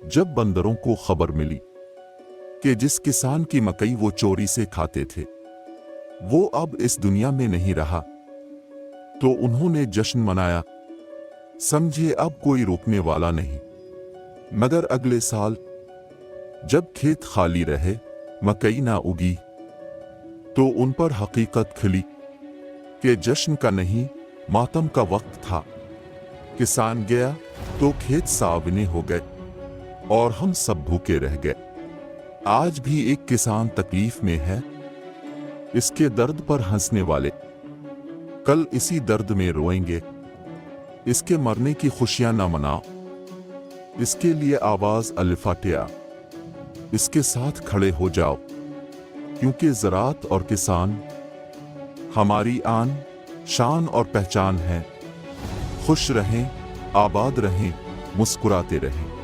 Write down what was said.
जब बंदरों को खबर मिली कि जिस किसान की मकई वो चोरी से खाते थे वो अब इस दुनिया में नहीं रहा, तो उन्होंने जश्न मनाया। समझे अब कोई रोकने वाला नहीं। मगर अगले साल जब खेत खाली रहे, मकई ना उगी, तो उन पर हकीकत खिली कि जश्न का नहीं, मातम का वक्त था। किसान गया तो खेत सावने हो गए और हम सब भूखे रह गए। आज भी एक किसान तकलीफ में है, इसके दर्द पर हंसने वाले कल इसी दर्द में रोएंगे। इसके मरने की खुशियां ना मनाओ, इसके लिए आवाज अलिफाटिया, इसके साथ खड़े हो जाओ, क्योंकि ज़राअत और किसान हमारी आन, शान और पहचान है। खुश रहें, आबाद रहें, मुस्कुराते रहें।